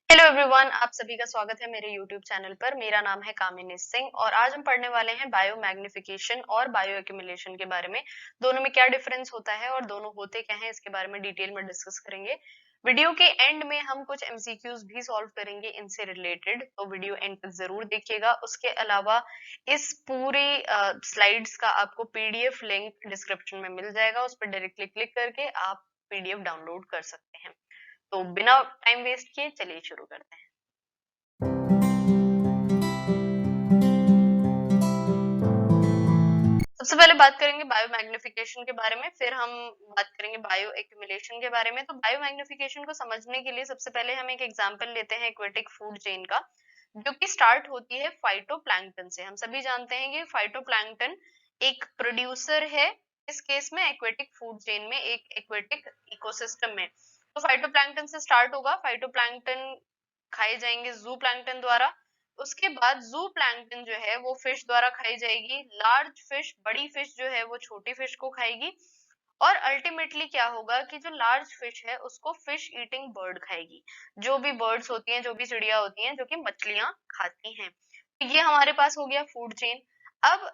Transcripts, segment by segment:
Hello everyone, आप सभी का स्वागत है मेरे यूट्यूब चैनल पर। मेरा नाम है कामिनी सिंह और आज हम पढ़ने वाले हैं बायो मैग्निफिकेशन और बायो एक्यूमुलेशन के बारे में। दोनों में क्या डिफरेंस होता है और दोनों होते क्या हैं, इसके बारे में डिटेल में डिस्कस करेंगे। वीडियो के एंड में हम कुछ एमसीक्यूज भी सॉल्व करेंगे इनसे रिलेटेड, तो वीडियो एंड तक जरूर देखिएगा। उसके अलावा इस पूरी स्लाइड्स का आपको पीडीएफ लिंक डिस्क्रिप्शन में मिल जाएगा, उस पर डायरेक्टली क्लिक करके आप पीडीएफ डाउनलोड कर सकते हैं। तो बिना टाइम वेस्ट किए चलिए शुरू करते हैं। सबसे पहले बात करेंगे बायो मैग्निफिकेशन के बारे में, फिर हम बात करेंगे बायो एक्यूमुलेशन के बारे में। तो बायो मैग्निफिकेशन को समझने के लिए सबसे पहले हम एक एग्जांपल लेते हैं एक्वेटिक फूड चेन का, जो कि स्टार्ट होती है फाइटोप्लैंक्टन से। हम सभी जानते हैं कि फाइटोप्लैंक्टन एक प्रोड्यूसर है, इस केस में एक्वेटिक फूड चेन में, एक एक्वेटिक इकोसिस्टम में। तो फाइटोप्लैंक्टन से स्टार्ट होगा, फाइटोप्लैंक्टन खाए जाएंगे जू प्लैंक्टन द्वारा। उसके बाद जू प्लैंक्टन जो है वो फिश द्वारा खाई जाएगी, लार्ज फिश, बड़ी फिश जो है वो छोटी फिश को खाएगी, और अल्टीमेटली क्या होगा कि जो लार्ज फिश है उसको फिश ईटिंग बर्ड खाएगी। जो भी बर्ड्स होती हैं, जो भी चिड़िया होती हैं जो कि मछलियां खाती हैं। तो ये हमारे पास हो गया फूड चेन। अब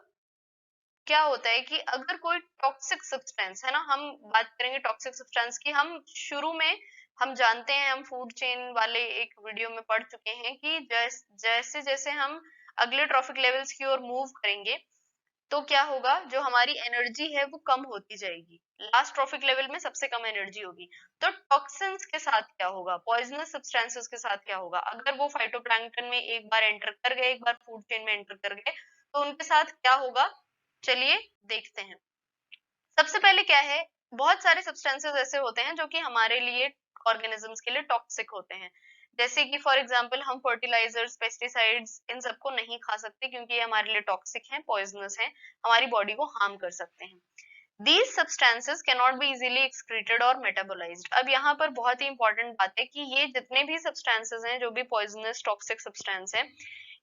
क्या होता है कि अगर कोई टॉक्सिक सब्सटेंस है ना, हम बात करेंगे टॉक्सिक सब्सटेंस की। हम शुरू में हम जानते हैं, हम फूड चेन वाले एक वीडियो में पढ़ चुके हैं कि जैसे जैसे हम अगले ट्रॉफिक लेवल्स की ओर मूव करेंगे तो क्या होगा, जो हमारी एनर्जी है वो कम होती जाएगी। लास्ट ट्रॉफिक लेवल में सबसे कम एनर्जी होगी। तो टॉक्सिन्स के साथ क्या होगा, पॉइजनस सब्सटेंसेस के साथ क्या होगा, अगर वो फाइटोप्लैंक्टन में एक बार एंटर कर गए, एक बार फूड चेन में एंटर कर गए, तो उनके साथ क्या होगा, चलिए देखते हैं। सबसे पहले क्या है, बहुत सारे सब्सटेंसेस ऐसे होते हैं जो कि हमारे लिए, ऑर्गेनिजम्स के लिए टॉक्सिक होते हैं। जैसे कि फॉर एग्जांपल हम फर्टिलाइजर्स, पेस्टिसाइड्स, इन सबको नहीं खा सकते क्योंकि ये हमारे लिए टॉक्सिक हैं, पॉइजनस हैं, हमारी बॉडी को हार्म कर सकते हैं। These substances cannot be easily excreted और metabolized। अब यहाँ पर बहुत ही इंपॉर्टेंट बात है कि ये जितने भी सब्सटेंसेस हैं, जो भी पॉइजनस टॉक्सिक सब्सटेंस हैं,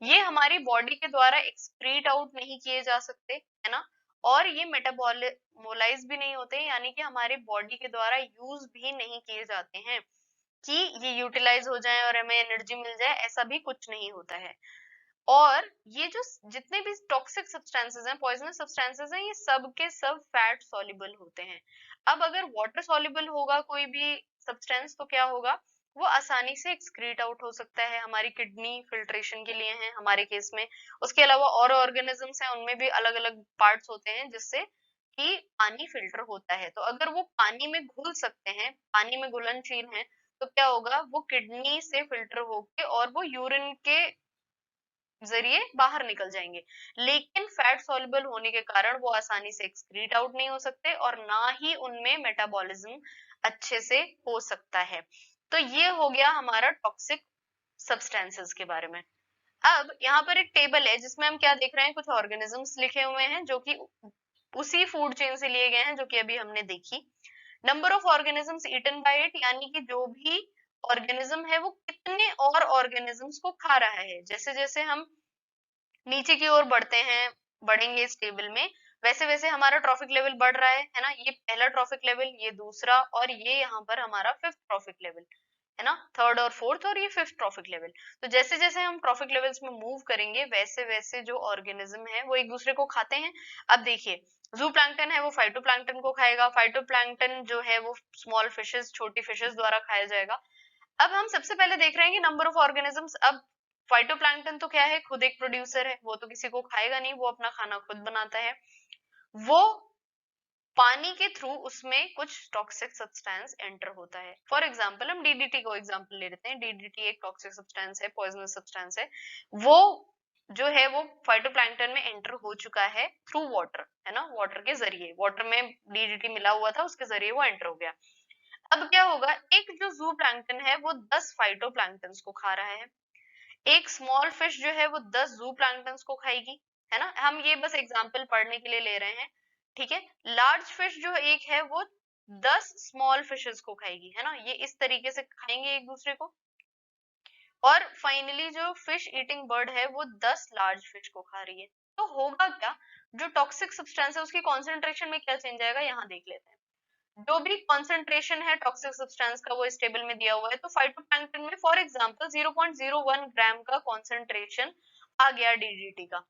ये हमारी बॉडी के द्वारा एक्सक्रीट आउट नहीं किए जा सकते, है ना, और ये मेटाबोलाइज भी नहीं होते, यानी कि हमारे बॉडी के द्वारा यूज भी नहीं किए जाते हैं कि ये यूटिलाइज हो जाए और हमें एनर्जी मिल जाए, ऐसा भी कुछ नहीं होता है। और ये जो जितने भी टॉक्सिक सब्सटेंसेस हैं, पॉइजनस सब्सटेंसेस हैं, ये सब के सब फैट सॉल्युबल होते हैं। अब अगर वाटर सॉल्युबल होगा कोई भी सब्सटेंस, तो क्या होगा, वो आसानी से एक्सक्रीट आउट हो सकता है, हमारी किडनी फिल्ट्रेशन के लिए है हमारे केस में। उसके अलावा और ऑर्गेनिजम्स हैं, उनमें भी अलग अलग पार्ट्स होते हैं जिससे कि पानी फिल्टर होता है। तो अगर वो पानी में घुल सकते हैं, पानी में घुलनशील हैं, तो क्या होगा, वो किडनी से फिल्टर होके और वो यूरिन के जरिए बाहर निकल जाएंगे। लेकिन फैट सॉल्युबल होने के कारण वो आसानी से एक्सक्रीट आउट नहीं हो सकते और ना ही उनमें मेटाबॉलिज्म अच्छे से हो सकता है। तो ये हो गया हमारा टॉक्सिक सब्सटेंसेस के बारे में। अब यहाँ पर एक टेबल है जिसमें हम क्या देख रहे हैं, कुछ ऑर्गेनिजम्स लिखे हुए हैं जो कि उसी फूड चेन से लिए गए हैं जो कि अभी हमने देखी। Number of organisms eaten by it, यानी कि जो भी ऑर्गेनिज्म है वो कितने और ऑर्गेनिजम्स को खा रहा है। जैसे जैसे हम नीचे की ओर बढ़ते हैं, बढ़ेंगे इस टेबल में, वैसे वैसे हमारा ट्रॉफिक लेवल बढ़ रहा है ना। ये पहला ट्रॉफिक लेवल, ये दूसरा, और ये यहाँ पर हमारा फिफ्थ ट्रॉफिक लेवल है ना, थर्ड और फोर्थ, और ये फिफ्थ ट्रॉफिक लेवल। तो जैसे जैसे हम ट्रॉफिक लेवल्स में मूव करेंगे, वैसे वैसे जो ऑर्गेनिज्म है वो एक दूसरे को खाते हैं। अब देखिए, जू प्लैंक्टन है वो फाइटोप्लैंक्टन को खाएगा, फाइटोप्लैंक्टन जो है वो स्मॉल फिशेस, छोटी फिशेस द्वारा खाया जाएगा। अब हम सबसे पहले देख रहे हैं कि नंबर ऑफ ऑर्गेनिजम्स। अब फाइटोप्लैंक्टन तो क्या है, खुद एक प्रोड्यूसर है, वो तो किसी को खाएगा नहीं, वो अपना खाना खुद बनाता है। वो पानी के थ्रू उसमें कुछ टॉक्सिक सब्सटेंस एंटर होता है। फॉर एग्जांपल हम डीडीटी को एग्जांपल ले लेते हैं। डीडीटी एक टॉक्सिक सब्सटेंस है, पॉइजनस सब्सटेंस है। वो जो है वो फाइटोप्लैंक्टन में एंटर हो चुका है थ्रू वाटर, है ना, वाटर के जरिए, वाटर में डीडीटी मिला हुआ था, उसके जरिए वो एंटर हो गया। अब क्या होगा, एक जो जू प्लैंक्टन है वो 10 फाइटोप्लैंक्टन्स को खा रहा है, एक स्मॉल फिश जो है वो 10 जू प्लैंक्टन्स को खाएगी, है ना। हम ये बस एग्जांपल पढ़ने के लिए ले रहे हैं, ठीक है। लार्ज फिश जो एक है वो 10 स्मॉल फिशेस को खाएगी, है ना, ये इस तरीके से खाएंगे एक दूसरे को। और फाइनली जो फिश ईटिंग बर्ड है वो 10 लार्ज फिश को खा रही है। तो होगा क्या, जो टॉक्सिक सब्सटेंस है उसकी कॉन्सेंट्रेशन में क्या चेंज आएगा, यहाँ देख लेते हैं। जो भी कॉन्सेंट्रेशन है टॉक्सिक सब्सटेंस का वो इस टेबल में दिया हुआ है। तो फाइटोप्लैंक्टन में फॉर एग्जांपल 0.01 ग्राम का कॉन्सेंट्रेशन आ गया डीडीटी का।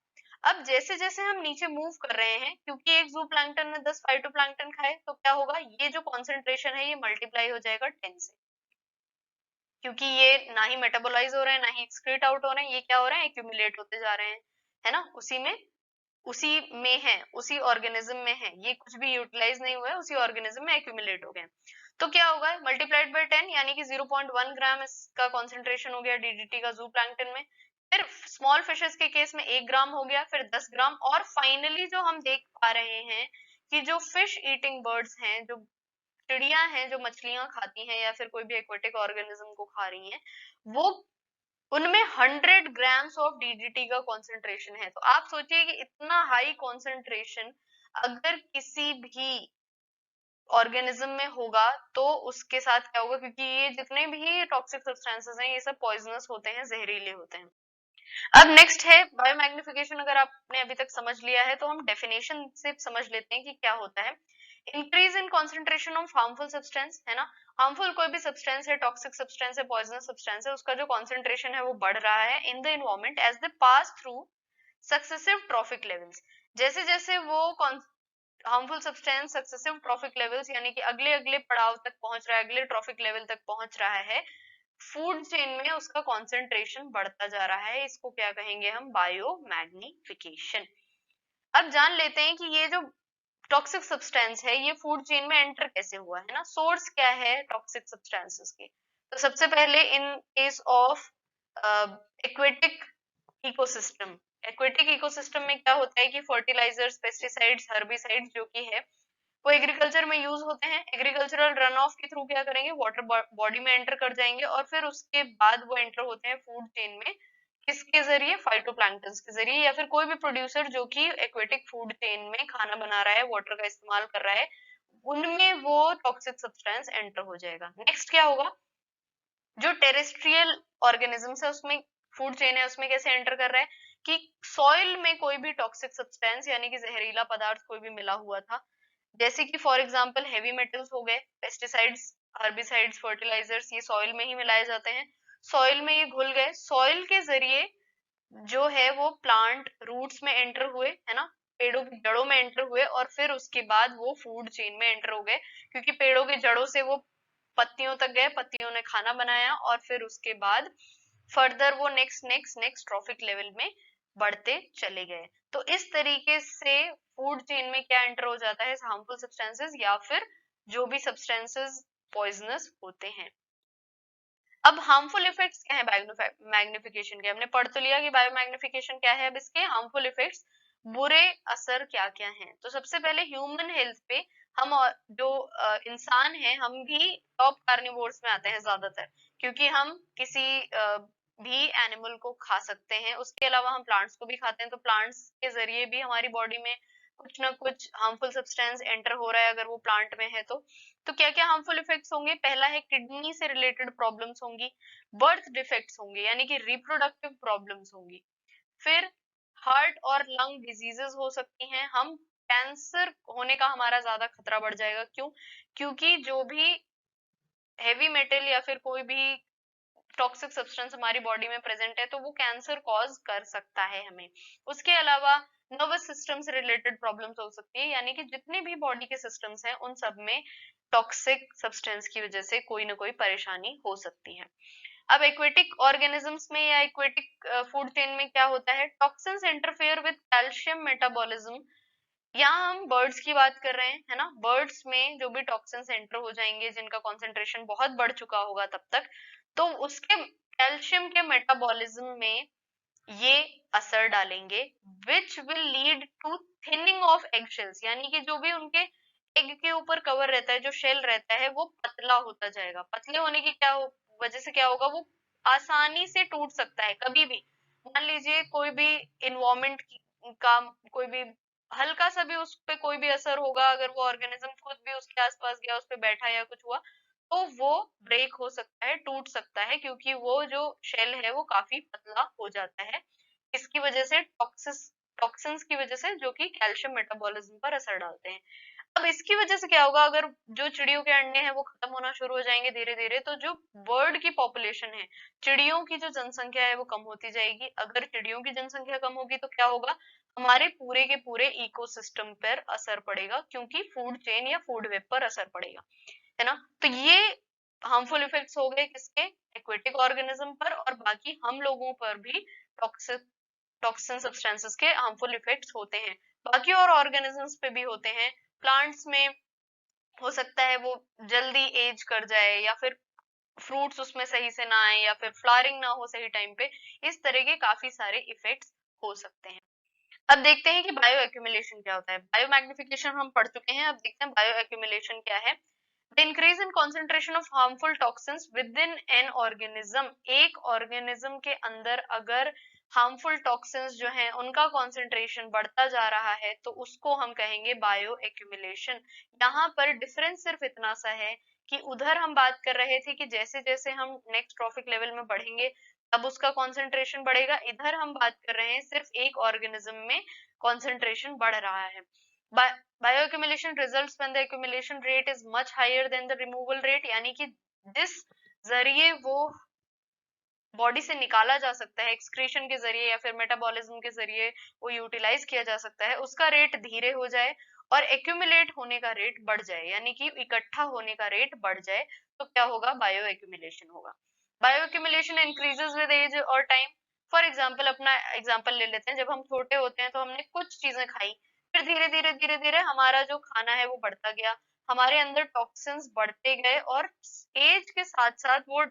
अब जैसे जैसे हम नीचे मूव कर रहे हैं, क्योंकि एक जू प्लैंक्टन ने 10 फाइटोप्लैंक्टन खाए, तो क्या होगा, ये जो कॉन्सेंट्रेशन है ये मल्टीप्लाई हो जाएगा 10 से, क्योंकि ये ना ही मेटाबोलाइज हो रहे हैं ना ही एक्सक्रीट आउट हो रहे हैं, ये क्या हो रहे हैं, एक्यूमुलेट होते जा रहे हैं, है ना, उसी में है, उसी ऑर्गेनिज्म में है, ये कुछ भी यूटिलाइज नहीं हुआ है, उसी ऑर्गेनिज्म में एक्यूमुलेट हो गए। तो क्या होगा, मल्टीप्लाइड बाय 10 यानी कि 0.1 ग्राम इसका कॉन्सेंट्रेशन हो गया डीडीटी का जू प्लैंक्टन में। फिर स्मॉल फिशेस के केस में 1 ग्राम हो गया, फिर 10 ग्राम, और फाइनली जो हम देख पा रहे हैं कि जो फिश ईटिंग बर्ड्स हैं, जो चिड़िया हैं जो मछलियां खाती हैं या फिर कोई भी एक्वेटिक ऑर्गेनिज्म को खा रही हैं, वो उनमें 100 ग्राम्स ऑफ डीडीटी का कॉन्सेंट्रेशन है। तो आप सोचिए कि इतना हाई कॉन्सेंट्रेशन अगर किसी भी ऑर्गेनिज्म में होगा तो उसके साथ क्या होगा, क्योंकि ये जितने भी टॉक्सिक सब्सटेंसेस हैं ये सब पॉइजनस होते हैं, जहरीले होते हैं। अब नेक्स्ट है बायोमैग्निफिकेशन। अगर आपने अभी तक समझ लिया है तो हम डेफिनेशन से समझ लेते हैं कि क्या होता है। Increase in concentration of harmful substance, है ना, हार्मफुल कोई भी सब्सटेंस है, टॉक्सिक सब्सटेंस है, पॉइजनस सब्सटेंस है, उसका जो कॉन्सेंट्रेशन है वो बढ़ रहा है in the environment as they pass through successive trophic levels. जैसे जैसे वो harmful substance successive trophic levels यानी कि अगले अगले पड़ाव तक पहुंच रहा है, अगले ट्रॉफिक लेवल तक पहुंच रहा है, फूड चेन में उसका कॉन्सेंट्रेशन बढ़ता जा रहा है, इसको क्या कहेंगे हम, बायोमैग्निफिकेशन। अब जान लेते हैं कि ये जो टॉक्सिक सब्सटेंस है ये फूड चेन में एंटर कैसे हुआ, है ना, सोर्स क्या है टॉक्सिक सब्सटेंसेस के। तो सबसे पहले in case of aquatic ecosystem, aquatic ecosystem में क्या होता है कि फर्टिलाइजर्स, पेस्टिसाइड्स, हर्बिसाइड्स जो कि है वो एग्रीकल्चर में यूज होते हैं, एग्रीकल्चरल रन ऑफ के थ्रू क्या करेंगे, वाटर बॉडी में एंटर कर जाएंगे, और फिर उसके बाद वो एंटर होते हैं फूड चेन में, किसके जरिए, फाइटोप्लैंक्टन के जरिए, या फिर कोई भी प्रोड्यूसर जो कि एक्वेटिक फूड चेन में खाना बना रहा है, वाटर का इस्तेमाल कर रहा है, उनमें वो टॉक्सिक सब्सटेंस एंटर हो जाएगा। नेक्स्ट क्या होगा, जो टेरेस्ट्रियल ऑर्गेनिजम्स है उसमें फूड चेन है, उसमें कैसे एंटर कर रहा है कि सॉइल में कोई भी टॉक्सिक सब्सटेंस यानी कि जहरीला पदार्थ कोई भी मिला हुआ था, जैसे कि फॉर एग्जांपल हैवी मेटल्स हो गए, पेस्टिसाइड्स, हर्बिसाइड्स, फर्टिलाइजर्स, ये सॉइल में ही मिलाए जाते हैं, सॉइल में ये घुल गए, सॉइल के जरिए जो है वो प्लांट रूट्स में एंटर हुए, है ना, पेड़ों की जड़ों में एंटर हुए, और फिर उसके बाद वो फूड चेन में एंटर हो गए, क्योंकि पेड़ों की जड़ों से वो पत्तियों तक गए, पत्तियों ने खाना बनाया, और फिर उसके बाद फर्दर वो next next next trophic level में बढ़ते चले गए। तो इस तरीके से फूड चेन में क्या एंटर हो जाता है, हार्मफुल सब्सटेंसेस या फिर जो भी सब्सटेंसेस पॉइजनस होते हैं। अब हार्मफुल इफेक्ट्स क्या है बायोमैग्निफिकेशन के, हमने पढ़ तो लिया कि बायोमैग्निफिकेशन क्या है, अब इसके हार्मफुल इफेक्ट्स, बुरे असर क्या क्या हैं। तो सबसे पहले ह्यूमन हेल्थ पे, हम और जो इंसान है हम भी टॉप कार्निवोर्स में आते हैं ज्यादातर, क्योंकि हम किसी भी एनिमल को खा सकते हैं, उसके अलावा हम प्लांट्स को भी खाते हैं, तो प्लांट्स के जरिए भी हमारी बॉडी में कुछ ना कुछ हार्मफुल सब्सटेंस एंटर हो रहा है अगर वो प्लांट में है तो क्या क्या हार्मफुल इफेक्ट्स होंगे, पहला है किडनी से रिलेटेड प्रॉब्लम्स होंगी, बर्थ डिफेक्ट्स होंगे यानी कि रिप्रोडक्टिव प्रॉब्लम्स होंगी, फिर हार्ट और लंग डिजीजेस हो सकती हैं, हम कैंसर होने का हमारा ज्यादा खतरा बढ़ जाएगा, क्यों, क्योंकि जो भी हेवी मेटल या फिर कोई भी टॉक्सिक सब्सटेंस हमारी बॉडी में प्रेजेंट है तो वो कैंसर कॉज कर सकता है हमें। उसके अलावा नर्वस सिस्टम से रिलेटेड प्रॉब्लम्स हो सकती है, यानी कि जितने भी बॉडी के सिस्टम्स हैं उन सब में टॉक्सिक सब्सटेंस की वजह से कोई ना कोई परेशानी हो सकती है। अब एक्वेटिक ऑर्गेनिजम्स में या एक्वेटिक फूड चेन में क्या होता है, toxins interfere with calcium metabolism. यहाँ हम बर्ड्स की बात कर रहे हैं, है ना, बर्ड्स में जो भी टॉक्सिन्स एंटर हो जाएंगे जिनका कॉन्सेंट्रेशन बहुत बढ़ चुका होगा तब तक, तो उसके कैल्शियम के मेटाबॉलिज्म में ये असर डालेंगे, which will lead to thinning of egg shells, यानी कि जो भी उनके एग के ऊपर कवर रहता है, जो शेल रहता है वो पतला होता जाएगा, पतले होने की वजह से क्या होगा, वो आसानी से टूट सकता है कभी भी। मान लीजिए कोई भी इन्वायरमेंट का कोई भी हल्का सा भी उस पे कोई भी असर होगा, अगर वो ऑर्गेनिज्म खुद भी उसके आसपास गया, उस पे बैठा या कुछ हुआ, तो वो ब्रेक हो सकता है, टूट सकता है, क्योंकि वो जो शेल है वो काफी पतला हो जाता है, इसकी वजह से टॉक्सिन्स की वजह से, जो कि कैल्शियम मेटाबॉलिज्म पर असर डालते हैं। अब इसकी वजह से क्या होगा, अगर जो चिड़ियों के अंडे हैं वो खत्म होना शुरू हो जाएंगे धीरे धीरे, तो जो बर्ड की पॉपुलेशन है, चिड़ियों की जो जनसंख्या है वो कम होती जाएगी। अगर चिड़ियों की जनसंख्या कम होगी तो क्या होगा, हमारे पूरे के पूरे इकोसिस्टम पर असर पड़ेगा, क्योंकि फूड चेन या फूड वेब पर असर पड़ेगा, है ना। तो ये हार्मफुल इफेक्ट्स हो गए किसके, एक्वेटिक ऑर्गेनिज्म पर, और बाकी हम लोगों पर भी टॉक्सिक टॉक्सिन सब्सटेंसेस के हार्मफुल इफेक्ट्स होते हैं। बाकी और ऑर्गेनिजम्स पे भी होते हैं। प्लांट्स में हो सकता है वो जल्दी एज कर जाए, या फिर फ्रूट्स उसमें सही से ना आए, या फिर फ्लावरिंग ना हो सही टाइम पे। इस तरह के काफी सारे इफेक्ट्स हो सकते हैं। अब देखते हैं कि बायो एक्यूमुलेशन क्या होता है। बायो मैग्निफिकेशन हम पढ़ चुके हैं, अब देखते हैं बायो एक्यूमुलेशन क्या है। The increase in concentration of harmful toxins within an organism, एक organism के अंदर अगर harmful toxins जो हैं उनका concentration बढ़ता जा रहा है तो उसको हम कहेंगे बायो एक्यूमुलेशन। यहाँ पर डिफरेंस सिर्फ इतना सा है कि उधर हम बात कर रहे थे कि जैसे जैसे हम नेक्स्ट ट्रॉफिक लेवल में बढ़ेंगे तब उसका कॉन्सेंट्रेशन बढ़ेगा, इधर हम बात कर रहे हैं सिर्फ एक ऑर्गेनिज्म में कॉन्सेंट्रेशन बढ़ रहा है। Bioaccumulation results when the accumulation rate is much higher than the removal rate, यानी कि जिस जरिए वो बॉडी से निकाला जा सकता है, एक्सक्रीशन के जरिए या फिर मेटाबॉलिज्म के जरिए वो यूटिलाइज किया जा सकता है, उसका रेट धीरे हो जाए और एक्यूमुलेट होने का रेट बढ़ जाए, यानी कि इकट्ठा होने का रेट बढ़ जाए, तो क्या होगा, बायो एक्यूमुलेशन होगा। Bioaccumulation increases with age और टाइम। फॉर एग्जाम्पल, अपना एग्जाम्पल ले लेते हैं, जब हम छोटे होते हैं तो हमने कुछ चीजें खाई, फिर धीरे धीरे हमारा जो खाना है वो बढ़ता गया, हमारे अंदर टॉक्सिन्स बढ़ते गए, और एज के साथ साथ वो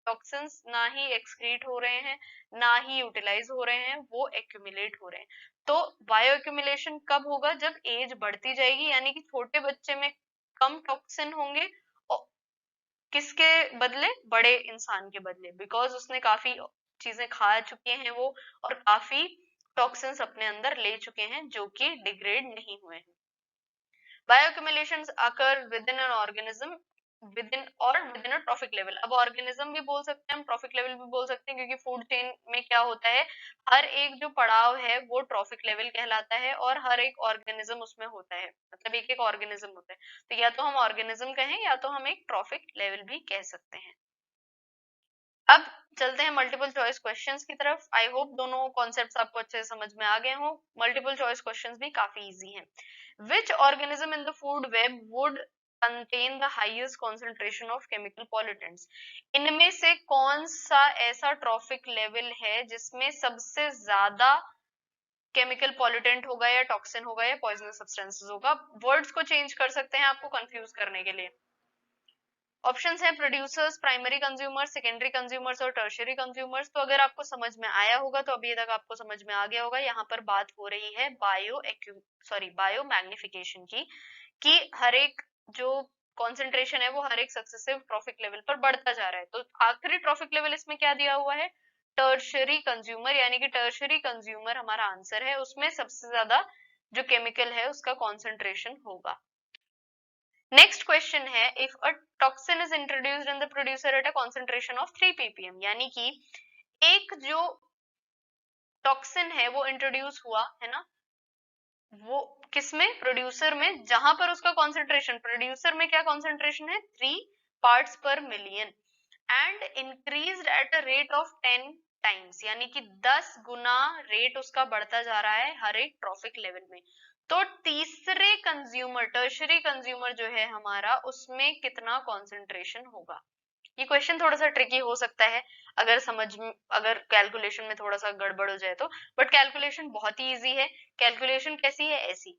टॉक्सिन्स ना ही एक्सक्रीट हो रहे हैं, ना ही यूटिलाइज हो रहे हैं, वो एक्यूमुलेट हो रहे हैं। तो बायो एक्यूमुलेशन कब होगा, जब एज बढ़ती जाएगी, यानी कि छोटे बच्चे में कम टॉक्सिन होंगे और किसके बदले, बड़े इंसान के बदले, बिकॉज उसने काफी चीजें खा चुके हैं वो, और काफी टॉक्सिन्स अपने अंदर ले चुके हैं जो कि डिग्रेड नहीं हुए हैं। Bioaccumulations occur within an organism within a trophic level। अब organism भी बोल सकते हैं हम, trophic level भी बोल सकते हैं, क्योंकि food chain में क्या होता है, हर एक जो पड़ाव है वो trophic level कहलाता है, और हर एक organism उसमें होता है, मतलब एक एक organism होता है। तो या तो हम organism कहें या तो हम एक trophic level भी कह सकते हैं। अब चलते हैं मल्टीपल चॉइस क्वेश्चंस की तरफ। आई होप दोनों कॉन्सेप्ट्स आपको अच्छे से समझ में आ गए हों। मल्टीपल चॉइस क्वेश्चंस भी काफी इजी हैं। Which organism in the food web would contain the highest concentration of chemical pollutants? इनमें से कौन सा ऐसा ट्रॉफिक लेवल है जिसमें सबसे ज्यादा केमिकल पॉल्यूटेंट होगा, या टॉक्सिन होगा, या पॉइजनस सब्सटेंसेस होगा? वर्ड्स को चेंज कर सकते हैं आपको कंफ्यूज करने के लिए। ऑप्शंस हैं producers, primary consumers, secondary consumers और टर्शियरी कंज्यूमर्स। तो अगर आपको समझ में आया होगा तो अभी तक आपको समझ में आ गया होगा, यहाँ पर बात हो रही है बायो मैग्निफिकेशन की, कि हर एक जो कॉन्सेंट्रेशन है वो हर एक सक्सेसिव ट्रॉफिक लेवल पर बढ़ता जा रहा है। तो आखिरी ट्रॉफिक लेवल इसमें क्या दिया हुआ है, टर्शियरी कंज्यूमर, यानी कि टर्शियरी कंज्यूमर हमारा आंसर है, उसमें सबसे ज्यादा जो केमिकल है उसका कॉन्सेंट्रेशन होगा। नेक्स्ट क्वेश्चन है, if a toxin is introduced in the producer at a concentration of 3 ppm, यानी कि एक जो टॉक्सिन है वो इंट्रोड्यूस हुआ है ना, वो किसमें, प्रोड्यूसर में, जहां पर उसका कॉन्सेंट्रेशन, प्रोड्यूसर में क्या कॉन्सेंट्रेशन है, 3 पार्ट्स पर million, and increased at a rate of 10 times, यानी कि 10 गुना रेट उसका बढ़ता जा रहा है हर एक ट्रॉफिक लेवल में। तो तीसरे कंज्यूमर, टर्शरी कंज्यूमर जो है हमारा, उसमें कितना कॉन्सेंट्रेशन होगा? ये क्वेश्चन थोड़ा सा ट्रिकी हो सकता है अगर कैलकुलेशन में थोड़ा सा गड़बड़ हो जाए तो, बट कैलकुलेशन बहुत ही इजी है। कैलकुलेशन कैसी है, ऐसी,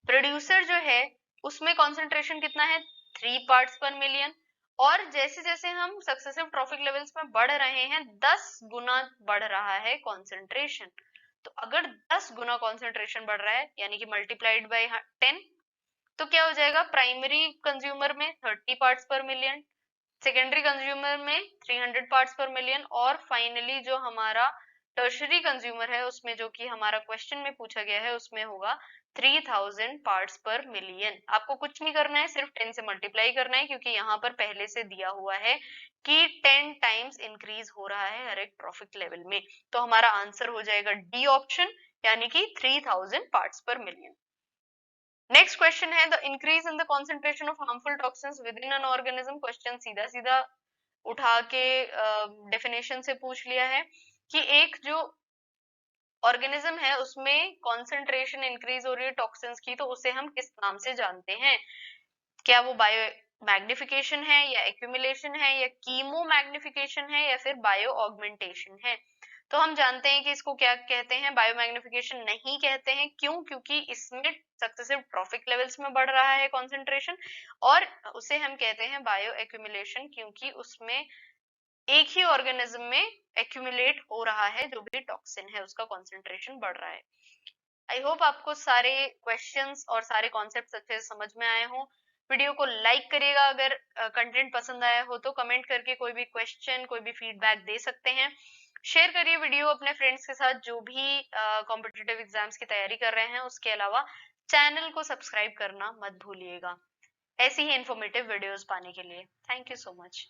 प्रोड्यूसर जो है उसमें कॉन्सेंट्रेशन कितना है, 3 पार्ट्स पर मिलियन, और जैसे जैसे हम सक्सेसिव ट्रॉफिक लेवल्स में बढ़ रहे हैं 10 गुना बढ़ रहा है कॉन्सेंट्रेशन। तो अगर 10 गुना कॉन्सेंट्रेशन बढ़ रहा है, यानी कि मल्टीप्लाइड बाय 10, तो क्या हो जाएगा, प्राइमरी कंज्यूमर में 30 पार्ट्स पर मिलियन, सेकेंडरी कंज्यूमर में 300 पार्ट्स पर मिलियन, और फाइनली जो हमारा टर्शरी कंज्यूमर है उसमें, जो कि हमारा क्वेश्चन में पूछा गया है, उसमें होगा 3000 पार्ट्स पर मिलियन। आपको कुछ नहीं करना है, सिर्फ 10 से मल्टीप्लाई करना है, क्योंकि यहाँ पर पहले से दिया हुआ है कि 10 टाइम्स इंक्रीज हो रहा है हर एक ट्रॉफिक लेवल में। तो हमारा आंसर हो जाएगा डी ऑप्शन, यानी कि 3000 पार्ट्स पर मिलियन। नेक्स्ट क्वेश्चन है the increase in the concentration of harmful toxins with in an organism. Question सीधा सीधा उठा के डेफिनेशन से पूछ लिया है कि एक जो ऑर्गेनिज्म है उसमें कॉन्सेंट्रेशन इंक्रीज हो रही है टॉक्सिन्स की, तो उसे हम किस नाम से जानते हैं? क्या वो बायो मैग्निफिकेशन है या एक्यूमुलेशन है या कीमो मैग्निफिकेशन है या फिर बायो ऑगमेंटेशन है? तो हम जानते हैं कि इसको क्या कहते हैं, बायो मैग्निफिकेशन नहीं कहते हैं। क्यों? क्योंकि इसमें सक्सेसिव ट्रॉफिक लेवल्स में बढ़ रहा है कॉन्सेंट्रेशन, और उसे हम कहते हैं बायो एक्यूमुलेशन क्योंकि उसमें एक ही ऑर्गेनिज्म में एक्यूमुलेट हो रहा है जो भी टॉक्सिन है, उसका कॉन्सेंट्रेशन बढ़ रहा है। आई होप आपको सारे क्वेश्चंस और सारे कॉन्सेप्ट्स अच्छे से समझ में आए हों। वीडियो को लाइक करिएगा, अगर कंटेंट पसंद आया हो तो कमेंट करके कोई भी क्वेश्चन कोई भी फीडबैक दे सकते हैं। शेयर करिए वीडियो अपने फ्रेंड्स के साथ जो भी कॉम्पिटिटिव एग्जाम्स की तैयारी कर रहे हैं। उसके अलावा चैनल को सब्सक्राइब करना मत भूलिएगा ऐसी ही इंफॉर्मेटिव वीडियोस पाने के लिए। Thank you so much.